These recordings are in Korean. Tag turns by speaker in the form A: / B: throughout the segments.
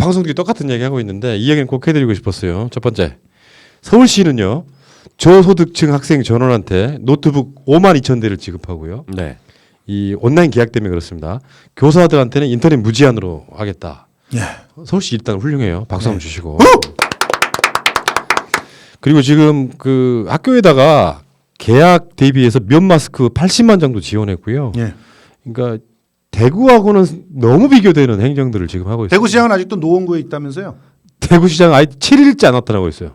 A: 방송들이 똑같은 얘기 하고 있는데 이 얘기는 꼭 해드리고 싶었어요. 첫 번째, 서울시는요 저소득층 학생 전원한테 노트북 52,000대를 지급하고요.
B: 네.
A: 이 온라인 계약 때문에 그렇습니다. 교사들한테는 인터넷 무제한으로 하겠다.
C: 예.
A: 서울시 일단 훌륭해요. 박수 한번 주시고. 그리고 지금 그 학교에다가 계약 대비해서 면 마스크 80만 정도 지원했고요.
C: 예.
A: 그러니까 대구하고는 너무 비교되는 행정들을 지금 하고 있어요.
C: 대구시장은 아직도 노원구에 있다면서요?
A: 대구시장 아예 7일째 안 나타나고 있어요.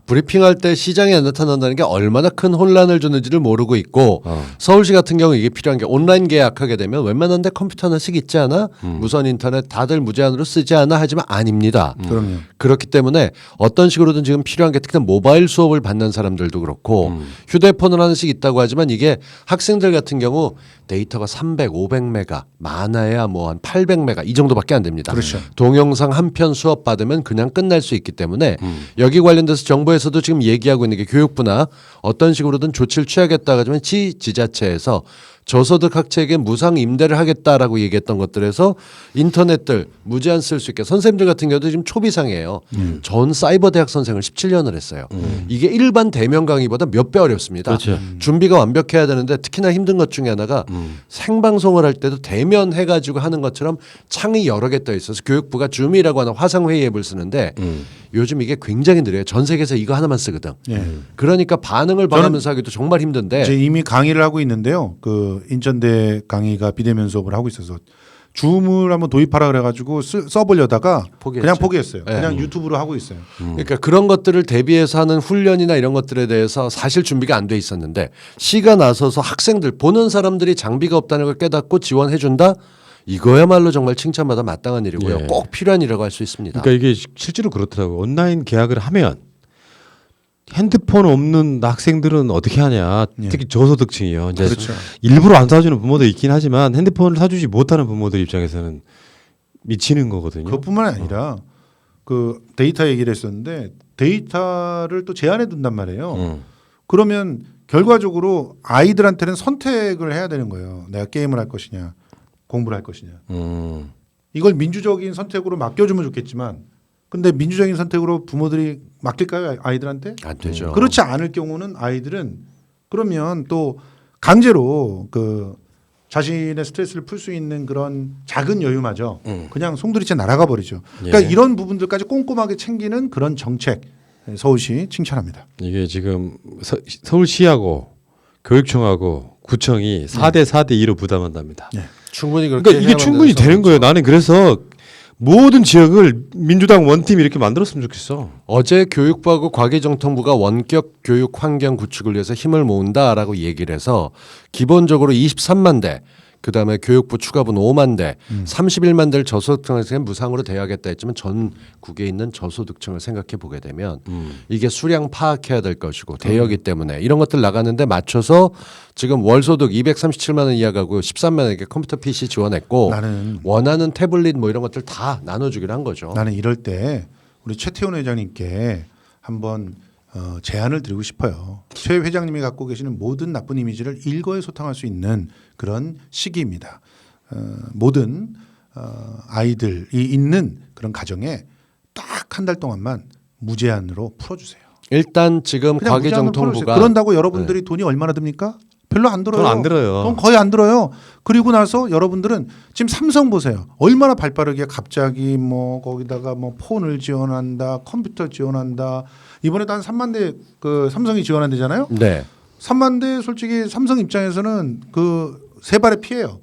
B: 브리핑할 때 시장에 안 나타난다는 게 얼마나 큰 혼란을 주는지를 모르고 있고 서울시 같은 경우 이게 필요한 게 온라인 계약하게 되면 웬만한 데 컴퓨터 하나씩 있지 않아? 무선 인터넷 다들 무제한으로 쓰지 않아? 하지만 아닙니다.
C: 그럼요.
B: 그렇기 때문에 어떤 식으로든 지금 필요한 게 특히 모바일 수업을 받는 사람들도 그렇고 휴대폰을 하나씩 있다고 하지만 이게 학생들 같은 경우 데이터가 300, 500메가 많아야 뭐 한 800메가 이 정도밖에 안 됩니다.
C: 그렇죠.
B: 동영상 한 편 수업 받으면 그냥 끝날 수 있기 때문에 여기 관련돼서 정부에서도 지금 얘기하고 있는 게 교육부나 어떤 식으로든 조치를 취하겠다고 하지만 지자체에서 저소득 학생에게 무상 임대를 하겠다라고 얘기했던 것들에서 인터넷들 무제한 쓸 수 있게 선생님들 같은 경우도 지금 초비상이에요. 전 사이버 대학 선생을 17년을 했어요. 이게 일반 대면 강의보다 몇 배 어렵습니다.
A: 그렇죠.
B: 준비가 완벽해야 되는데 특히나 힘든 것 중에 하나가 생방송을 할 때도 대면 해가지고 하는 것처럼 창이 여러 개 떠 있어서 교육부가 줌이라고 하는 화상회의 앱을 쓰는데 요즘 이게 굉장히 느려요. 전 세계에서 이거 하나만 쓰거든.
C: 예.
B: 그러니까 반응을 봐가면서 하기도 정말 힘든데
C: 이제 이미 강의를 하고 있는데요. 그 인천대 강의가 비대면 수업을 하고 있어서 줌을 한번 도입하라 그래가지고 써보려다가
B: 포기했죠.
C: 그냥 포기했어요.
B: 네.
C: 그냥 유튜브로 하고 있어요.
B: 그러니까 그런 것들을 대비해서 하는 훈련이나 이런 것들에 대해서 사실 준비가 안 돼 있었는데 시가 나서서 학생들 보는 사람들이 장비가 없다는 걸 깨닫고 지원해 준다. 이거야말로 정말 칭찬받아 마땅한 일이고요.
A: 예.
B: 꼭 필요한 일이라고 할 수 있습니다.
A: 그러니까 이게 실제로 그렇더라고요. 온라인 계약을 하면 핸드폰 없는 학생들은 어떻게 하냐.
C: 예.
A: 특히 저소득층이요. 이제
C: 그렇죠.
A: 일부러 안 사주는 부모도 있긴 하지만 핸드폰을 사주지 못하는 부모들 입장에서는 미치는 거거든요.
C: 그것뿐만 아니라 그 데이터 얘기를 했었는데 데이터를 또 제한해 둔단 말이에요. 그러면 결과적으로 아이들한테는 선택을 해야 되는 거예요. 내가 게임을 할 것이냐 공부를 할 것이냐. 이걸 민주적인 선택으로 맡겨주면 좋겠지만 근데 민주적인 선택으로 부모들이 맡길까요? 아이들한테?
B: 안 되죠.
C: 그렇지 않을 경우는 아이들은 그러면 또 강제로 그 자신의 스트레스를 풀 수 있는 그런 작은 여유마저 그냥 송두리째 날아가 버리죠. 그러니까
A: 예.
C: 이런 부분들까지 꼼꼼하게 챙기는 그런 정책 서울시 칭찬합니다.
A: 이게 지금 서울시하고 교육청하고 구청이 4대 4대 2로 부담한답니다.
B: 충분히 그렇게
A: 그러니까 이게
B: 해야만
A: 충분히
B: 되는
A: 되는 거예요.
B: 상황이죠.
A: 나는 그래서 모든 지역을 민주당 원팀 이렇게 만들었으면 좋겠어.
B: 어제 교육부하고 과기정통부가 원격 교육 환경 구축을 위해서 힘을 모은다라고 얘기를 해서 기본적으로 23만 대 그다음에 교육부 추가분 5만 대 31만 대를 저소득층에 무상으로 대하겠다 했지만 전국에 있는 저소득층을 생각해 보게 되면 이게 수량 파악해야 될 것이고 대여기 때문에 이런 것들 나가는데 맞춰서 지금 월소득 237만 원 이하 가구 13만 원에게 컴퓨터 PC 지원했고
C: 나는
B: 원하는 태블릿 뭐 이런 것들 다 나눠주기로 한 거죠.
C: 나는 이럴 때 우리 최태원 회장님께 한번 제안을 드리고 싶어요. 최 회장님이 갖고 계시는 모든 나쁜 이미지를 일거에소탕할 수 있는 그런 시기입니다. 모든 아이들이 있는 그런 가정에 딱 한 달 동안만 무제한으로 풀어주세요.
B: 일단 지금
C: 그냥 무제한으로 풀어주세요.
B: 과기정통부가
C: 그런다고 여러분들이 돈이 얼마나 듭니까? 별로 안 들어요.
A: 돈 안 들어요.
C: 돈 거의 안 들어요. 그리고 나서 여러분들은 지금 삼성 보세요. 얼마나 발빠르게 갑자기 뭐 거기다가 뭐 폰을 지원한다, 컴퓨터 지원한다. 이번에도 한 3만 대 그 삼성이 지원한대잖아요.
B: 네.
C: 3만 대 솔직히 삼성 입장에서는 그 세 발의 피해요.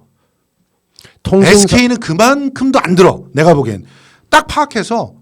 B: 통신사
C: SK는 그만큼도 안 들어. 내가 보기엔 딱 파악해서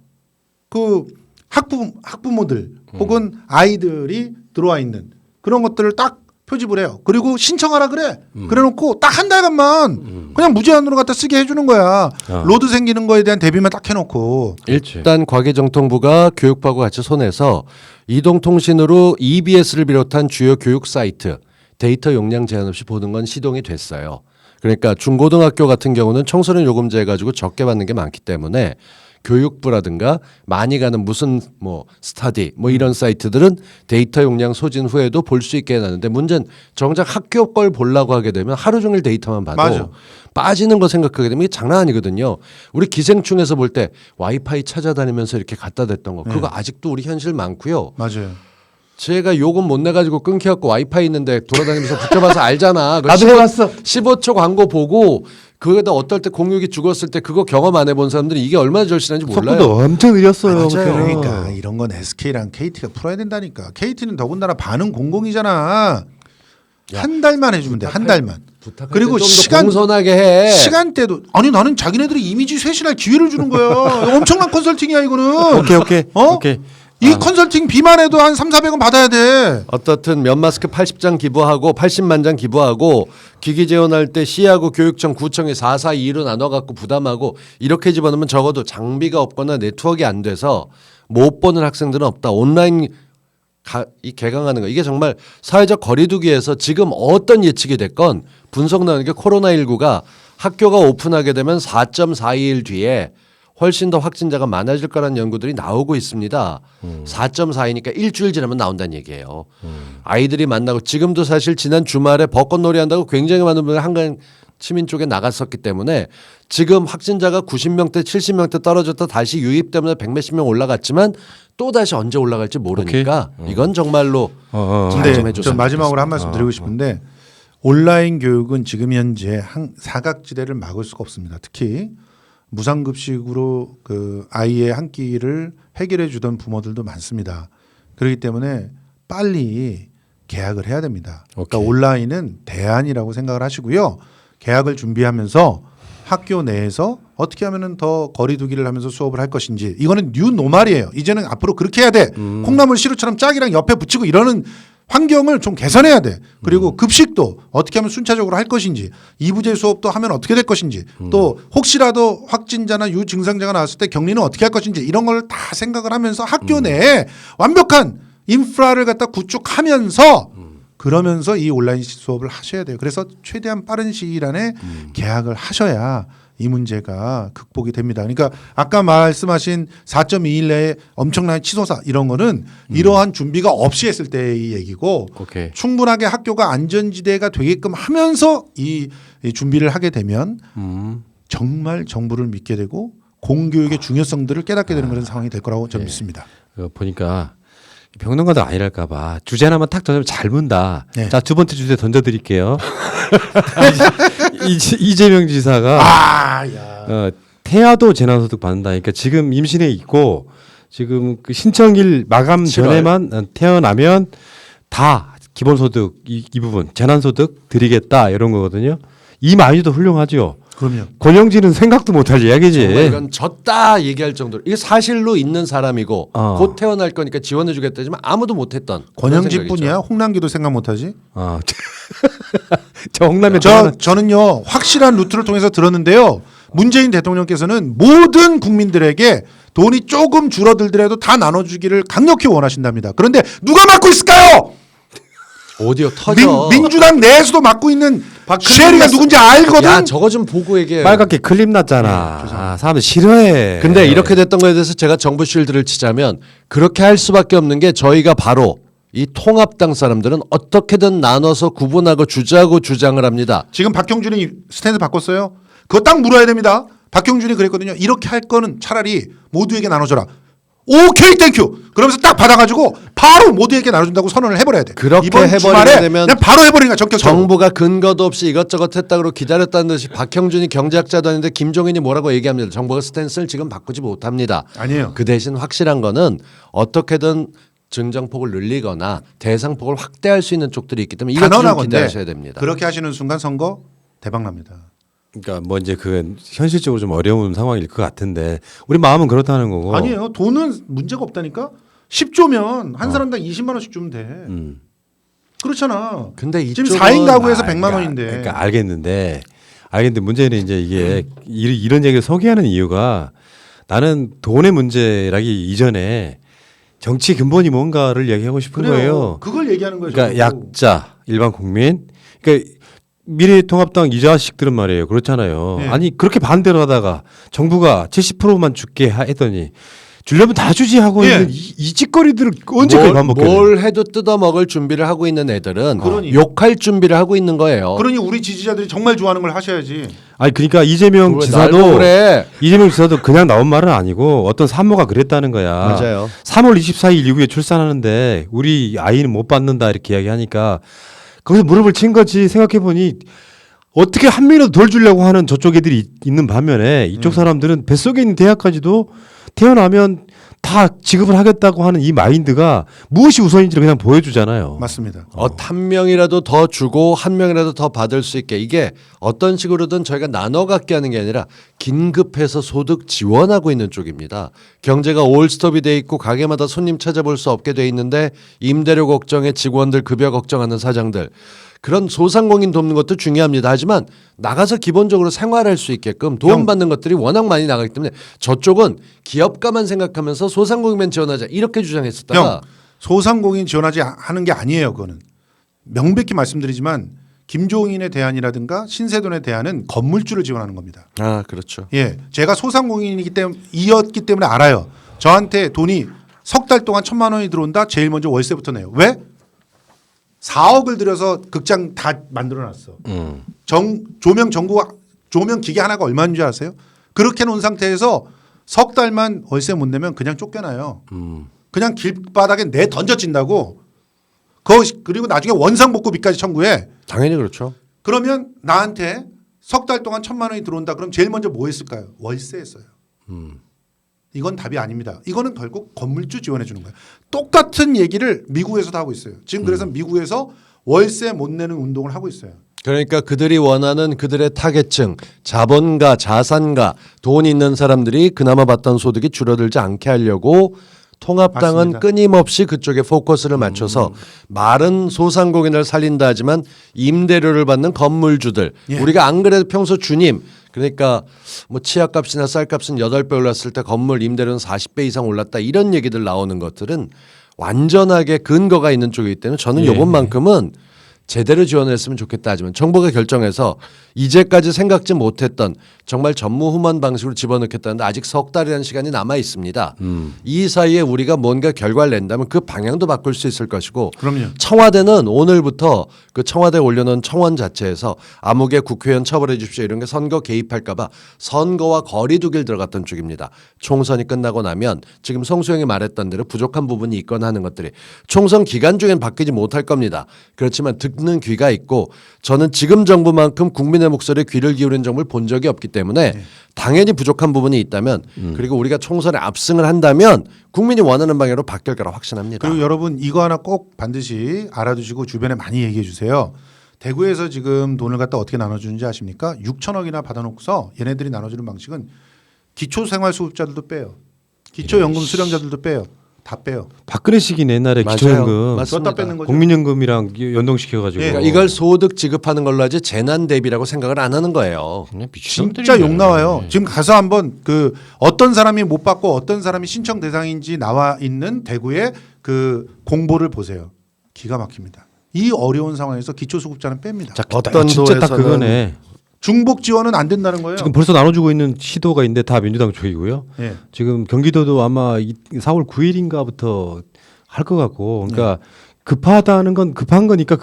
C: 그 학부모들 혹은 아이들이 들어와 있는 그런 것들을 딱 표집을 해요. 그리고 신청하라 그래. 그래놓고 딱 한 달간만 그냥 무제한으로 갖다 쓰게 해주는 거야. 로드 생기는 거에 대한 대비만 딱 해놓고.
B: 일단 과기정통부가 교육부하고 같이 손에서 이동통신으로 EBS를 비롯한 주요 교육 사이트 데이터 용량 제한 없이 보는 건 시동이 됐어요. 그러니까 중고등학교 같은 경우는 청소년 요금제 가지고 적게 받는 게 많기 때문에 교육부라든가 많이 가는 무슨 뭐 스타디 뭐 이런 사이트들은 데이터 용량 소진 후에도 볼 수 있게 해놨는데 문제는 정작 학교 걸 보려고 하게 되면 하루 종일 데이터만 봐도
C: 맞아.
B: 빠지는 거 생각하게 되면 이게 장난 아니거든요. 우리 기생충에서 볼 때 와이파이 찾아다니면서 이렇게 갖다 댔던 거 그거 아직도 우리 현실 많고요.
C: 맞아요.
B: 제가 요금 못 내가지고 끊겨갖고 와이파이 있는데 돌아다니면서 붙여봐서 알잖아.
A: 나도 해봤어.
B: 15초 광고 보고 그거에다 어떨 때 공육이 죽었을 때 그거 경험 안 해본 사람들이 이게 얼마나 절실한지 몰라요.
A: 속도도 엄청 느렸어요.
B: 맞아요.
A: 그때는.
C: 그러니까 이런 건 SK랑 KT가 풀어야 된다니까. KT는 더군다나 반응 공공이잖아. 한 달만 해주면 돼. 한 달만. 그리고
B: 좀더
C: 시간
B: 공손하게 해.
C: 시간대도 아니 나는 자기네들이 이미지 쇄신할 기회를 주는 거야. 엄청난 컨설팅이야 이거는.
A: 오케이.
C: 어?
A: 오케이.
C: 이 컨설팅 비만 해도 한 3,400원 받아야 돼.
B: 어떻든 면 마스크 80장 기부하고 80만 장 기부하고 기기 재원할 때 시하고 교육청 구청이 4-4-2로 나눠갖고 부담하고 이렇게 집어넣으면 적어도 장비가 없거나 네트워크가 안 돼서 못 보는 학생들은 없다. 온라인 이 개강하는 거 이게 정말 사회적 거리두기에서 지금 어떤 예측이 됐건 분석 나오는 게 코로나19가 학교가 오픈하게 되면 4.42일 뒤에 훨씬 더 확진자가 많아질 거라는 연구들이 나오고 있습니다. 4.4이니까 일주일 지나면 나온다는 얘기예요. 아이들이 만나고 지금도 사실 지난 주말에 벚꽃놀이 한다고 굉장히 많은 분들이 한강 시민 쪽에 나갔었기 때문에 지금 확진자가 90명대 70명대 떨어졌다 다시 유입 때문에 100몇십 명 올라갔지만 또 다시 언제 올라갈지 모르니까 이건 정말로 잘 좀
C: 근데
B: 해줬으면
C: 저 마지막으로 한 말씀 드리고 싶은데 온라인 교육은 지금 현재 사각지대를 막을 수가 없습니다. 특히 무상급식으로 그 아이의 한 끼를 해결해 주던 부모들도 많습니다. 그렇기 때문에 빨리 계약을 해야 됩니다. 그러니까
A: 오케이.
C: 온라인은 대안이라고 생각을 하시고요. 계약을 준비하면서 학교 내에서 어떻게 하면은 더 거리두기를 하면서 수업을 할 것인지 이거는 뉴 노말이에요. 이제는 앞으로 그렇게 해야 돼. 콩나물 시루처럼 짝이랑 옆에 붙이고 이러는 환경을 좀 개선해야 돼. 그리고 급식도 어떻게 하면 순차적으로 할 것인지, 이부제 수업도 하면 어떻게 될 것인지, 또 혹시라도 확진자나 유증상자가 나왔을 때 격리는 어떻게 할 것인지 이런 걸 다 생각을 하면서 학교 내에 완벽한 인프라를 갖다 구축하면서 그러면서 이 온라인 수업을 하셔야 돼요. 그래서 최대한 빠른 시일 안에 계약을 하셔야 이 문제가 극복이 됩니다. 그러니까 아까 말씀하신 4.2일 내에 엄청난 치솟아 이런 거는 이러한 준비가 없이 했을 때의 얘기고
A: 오케이.
C: 충분하게 학교가 안전지대가 되게끔 하면서 이 준비를 하게 되면 정말 정부를 믿게 되고 공교육의 중요성들을 깨닫게 되는 그런 상황이 될 거라고 저는 믿습니다.
A: 보니까 평론가들 아니랄까봐 주제 하나만 탁 던지면 잘 문다.
C: 네.
A: 자, 두 번째 주제 던져드릴게요. 이재명 지사가 태아도 재난소득 받는다. 그러니까 지금 임신해 있고 지금 그 신청일 마감
B: 7월.
A: 전에만 태어나면 다 기본소득 이 부분 재난소득 드리겠다 이런 거거든요. 이 마인드도 훌륭하죠.
C: 그럼요.
A: 권영진은 생각도 못할 이야기지.
B: 정말 이건 졌다 얘기할 정도로 이게 사실로 있는 사람이고 곧 태어날 거니까 지원해 주겠다지만 아무도 못했던
C: 권영진뿐이야. 홍남기도 생각 못하지.
A: 저 홍남의
C: 저는요 확실한 루트를 통해서 들었는데요. 문재인 대통령께서는 모든 국민들에게 돈이 조금 줄어들더라도 다 나눠주기를 강력히 원하신답니다. 그런데 누가 맡고 있을까요?
B: 오디오 터져.
C: 민주당 내에서도 맡고 있는 쉐리가 누군지 알거든.
B: 야 저거 좀 보고 얘기해.
A: 빨갛게 클립 났잖아. 사람들 싫어해.
B: 근데 이렇게 됐던 거에 대해서 제가 정부 쉴드를 치자면 그렇게 할 수밖에 없는 게 저희가 바로 이 통합당 사람들은 어떻게든 나눠서 구분하고 주자고 주장을 합니다.
C: 지금 박형준이 스탠드 바꿨어요. 그거 딱 물어야 됩니다. 박형준이 그랬거든요. 이렇게 할 거는 차라리 모두에게 나눠줘라. 오케이 땡큐. 그러면서 딱 받아가지고 바로 모두에게 나눠준다고 선언을 해버려야 돼.
B: 그렇게
C: 이번
B: 해버리게
C: 주말에
B: 되면
C: 그냥 바로 해버리니까 전격적으로.
B: 정부가 근거도 없이 이것저것 했다고 기다렸다는 듯이 박형준이 경제학자도 아닌데 김종인이 뭐라고 얘기합니다. 정부가 스탠스를 지금 바꾸지 못합니다.
C: 아니에요.
B: 그 대신 확실한 거는 어떻게든 증정폭을 늘리거나 대상폭을 확대할 수 있는 쪽들이 있기 때문에 이것 좀
C: 단언하건데
B: 기대하셔야 됩니다.
C: 그렇게 하시는 순간 선거 대박 납니다.
A: 그러니까 뭐 이제 그 현실적으로 좀 어려운 상황일 것 같은데 우리 마음은 그렇다는 거고.
C: 아니에요. 돈은 문제가 없다니까. 10조면 한 사람당 20만 원씩 주면 돼. 그렇잖아.
B: 근데
C: 지금
B: 이쪽은
C: 4인 가구에서 100만
A: 그러니까,
C: 원인데.
A: 그러니까 알겠는데 문제는 이제 이게 이런 얘기를 소개하는 이유가 나는 돈의 문제라기 이전에 정치 근본이 뭔가를 얘기하고 싶은
C: 그래요.
A: 거예요.
C: 그걸 얘기하는 거예요.
A: 그러니까
C: 저도.
A: 약자 일반 국민. 그러니까 미래통합당 이 자식들은 말이에요. 그렇잖아요.
C: 예.
A: 아니 그렇게 반대로 하다가 정부가 70%만 줄게 했더니 주려면 다 주지 하고
C: 예.
A: 있는 이 짓거리들을 언제까지 반복해요?
B: 뭘 해도 뜯어먹을 준비를 하고 있는 애들은
C: 그러니.
B: 욕할 준비를 하고 있는 거예요.
C: 그러니 우리 지지자들이 정말 좋아하는 걸 하셔야지.
A: 아니 그러니까 이재명
B: 왜
A: 지사도
B: 날고 그래.
A: 이재명 지사도 그냥 나온 말은 아니고 어떤 산모가 그랬다는 거야.
B: 맞아요.
A: 3월 24일 이후에 출산하는데 우리 아이는 못 받는다 이렇게 이야기하니까 거기서 무릎을 친 거지. 생각해 보니 어떻게 한 명이라도 덜 주려고 하는 저쪽 애들이 있는 반면에 이쪽 사람들은 뱃속에 있는 대학까지도 태어나면 다 지급을 하겠다고 하는 이 마인드가 무엇이 우선인지를 그냥 보여주잖아요.
C: 맞습니다.
B: 한 명이라도 더 주고 한 명이라도 더 받을 수 있게 이게 어떤 식으로든 저희가 나눠 갖게 하는 게 아니라 긴급해서 소득 지원하고 있는 쪽입니다. 경제가 올스톱이 돼 있고 가게마다 손님 찾아볼 수 없게 돼 있는데 임대료 걱정에 직원들 급여 걱정하는 사장들 그런 소상공인 돕는 것도 중요합니다. 하지만 나가서 기본적으로 생활할 수 있게끔 도움받는 것들이 워낙 많이 나가기 때문에 저쪽은 기업가만 생각하면서 소상공인만 지원하자 이렇게 주장했었다가
C: 형 소상공인 지원하지 하는 게 아니에요. 그거는 명백히 말씀드리지만 김종인의 대안이라든가 신세돈의 대안은 건물주를 지원하는 겁니다.
B: 아 그렇죠.
C: 예, 제가 소상공인이기 때문에 이었기 때문에 알아요. 저한테 돈이 석 달 동안 1,000만 원이 들어온다. 제일 먼저 월세부터 내요. 왜? 4억을 들여서 극장 다 만들어놨어. 조명 전구 조명 기계 하나가 얼마인 줄 아세요? 그렇게 놓은 상태에서 석 달만 월세 못 내면 그냥 쫓겨나요. 그냥 길바닥에 내 던져진다고. 그리고 나중에 원상복구비까지 청구해.
B: 당연히 그렇죠.
C: 그러면 나한테 석 달 동안 1,000만 원이 들어온다. 그럼 제일 먼저 뭐 했을까요? 월세 했어요. 이건 답이 아닙니다. 이거는 결국 건물주 지원해 주는 거예요. 똑같은 얘기를 미국에서도 하고 있어요. 지금 그래서 미국에서 월세 못 내는 운동을 하고 있어요.
B: 그러니까 그들이 원하는 그들의 타겟층, 자본가, 자산가, 돈 있는 사람들이 그나마 받던 소득이 줄어들지 않게 하려고 통합당은
C: 맞습니다.
B: 끊임없이 그쪽에 포커스를 맞춰서 말은 소상공인을 살린다 하지만 임대료를 받는 건물주들
C: 예.
B: 우리가 안 그래도 평소 주님 그러니까 뭐 치약값이나 쌀값은 8배 올랐을 때 건물 임대료는 40배 이상 올랐다 이런 얘기들 나오는 것들은 완전하게 근거가 있는 쪽이기 때문에 저는
A: 예.
B: 이번만큼은 제대로 지원을 했으면 좋겠다 하지만 정부가 결정해서 이제까지 생각지 못했던 정말 전무후무한 방식으로 집어넣겠다는데 아직 석 달이라는 시간이 남아 있습니다. 이 사이에 우리가 뭔가 결과를 낸다면 그 방향도 바꿀 수 있을 것이고
C: 그럼요.
B: 청와대는 오늘부터 그 청와대에 올려놓은 청원 자체에서 암흑의 국회의원 처벌해 주십시오 이런 게 선거 개입할까 봐 선거와 거리 두기를 들어갔던 쪽입니다. 총선이 끝나고 나면 지금 성수형이 말했던 대로 부족한 부분이 있거나 하는 것들이 총선 기간 중엔 바뀌지 못할 겁니다. 그렇지만 듣는 귀가 있고 저는 지금 정부만큼 국민의 목소리에 귀를 기울이는 정부를 본 적이 없기 때문에 당연히 부족한 부분이 있다면 그리고 우리가 총선에 압승을 한다면 국민이 원하는 방향으로 바뀔 거라 확신합니다.
C: 그리고 여러분 이거 하나 꼭 반드시 알아두시고 주변에 많이 얘기해 주세요. 대구에서 지금 돈을 갖다 어떻게 나눠주는지 아십니까? 6천억이나 받아놓고서 얘네들이 나눠주는 방식은 기초생활수급자들도 빼요. 기초연금 수령자들도 빼요. 다 빼요.
A: 박근혜 시기는 옛날에
B: 맞아요.
A: 기초연금,
B: 맞습니다.
C: 줬다 뺏는 거죠.
A: 국민연금이랑 연동시켜가지고
C: 예.
B: 그러니까 이걸 소득 지급하는 걸로 하지 재난 대비라고 생각을 안 하는 거예요.
A: 그냥
C: 진짜 욕 나와요. 지금 가서 한번 그 어떤 사람이 못 받고 어떤 사람이 신청 대상인지 나와 있는 대구의 그 공보를 보세요. 기가 막힙니다. 이 어려운 상황에서 기초수급자는 뺍니다.
A: 자,
B: 어떤
A: 진짜 딱
B: 도에서는
A: 그거네.
C: 중복 지원은 안 된다는 거예요.
A: 지금 벌써 나눠주고 있는 시도가 있는데 다 민주당 쪽이고요.
C: 예.
A: 지금 경기도도 아마 4월 9일인가부터 할 것 같고, 그러니까 급하다는 건 급한 거니까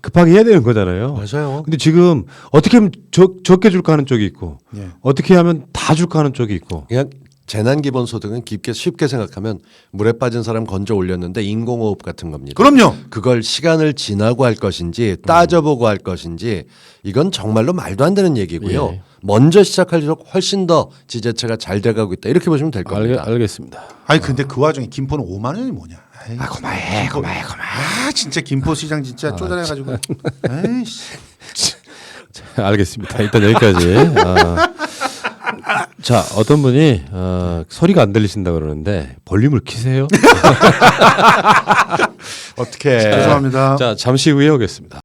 A: 급하게 해야 되는 거잖아요.
B: 맞아요.
A: 근데 지금 어떻게 하면 적게 줄까 하는 쪽이 있고,
C: 예.
A: 어떻게 하면 다 줄까 하는 쪽이 있고.
B: 그냥 재난 기본소득은 쉽게 생각하면 물에 빠진 사람 건져 올렸는데 인공호흡 같은 겁니다.
C: 그럼요.
B: 그걸 시간을 지나고 할 것인지 따져보고 할 것인지 이건 정말로 말도 안 되는 얘기고요.
A: 예.
B: 먼저 시작할수록 훨씬 더 지자체가 잘 돼가고 있다 이렇게 보시면 될 겁니다.
A: 알겠습니다.
C: 아니 근데 그 와중에 김포는 5만 원이 뭐냐? 에이,
A: 그만해.
C: 아 진짜 김포 시장 진짜 쪼잔해가지고. 에이씨.
A: 알겠습니다. 일단 여기까지. 자, 어떤 분이 소리가 안 들리신다 그러는데 볼륨을 키세요.
B: 어떻게?
C: 죄송합니다.
A: 자, 잠시 후에 오겠습니다.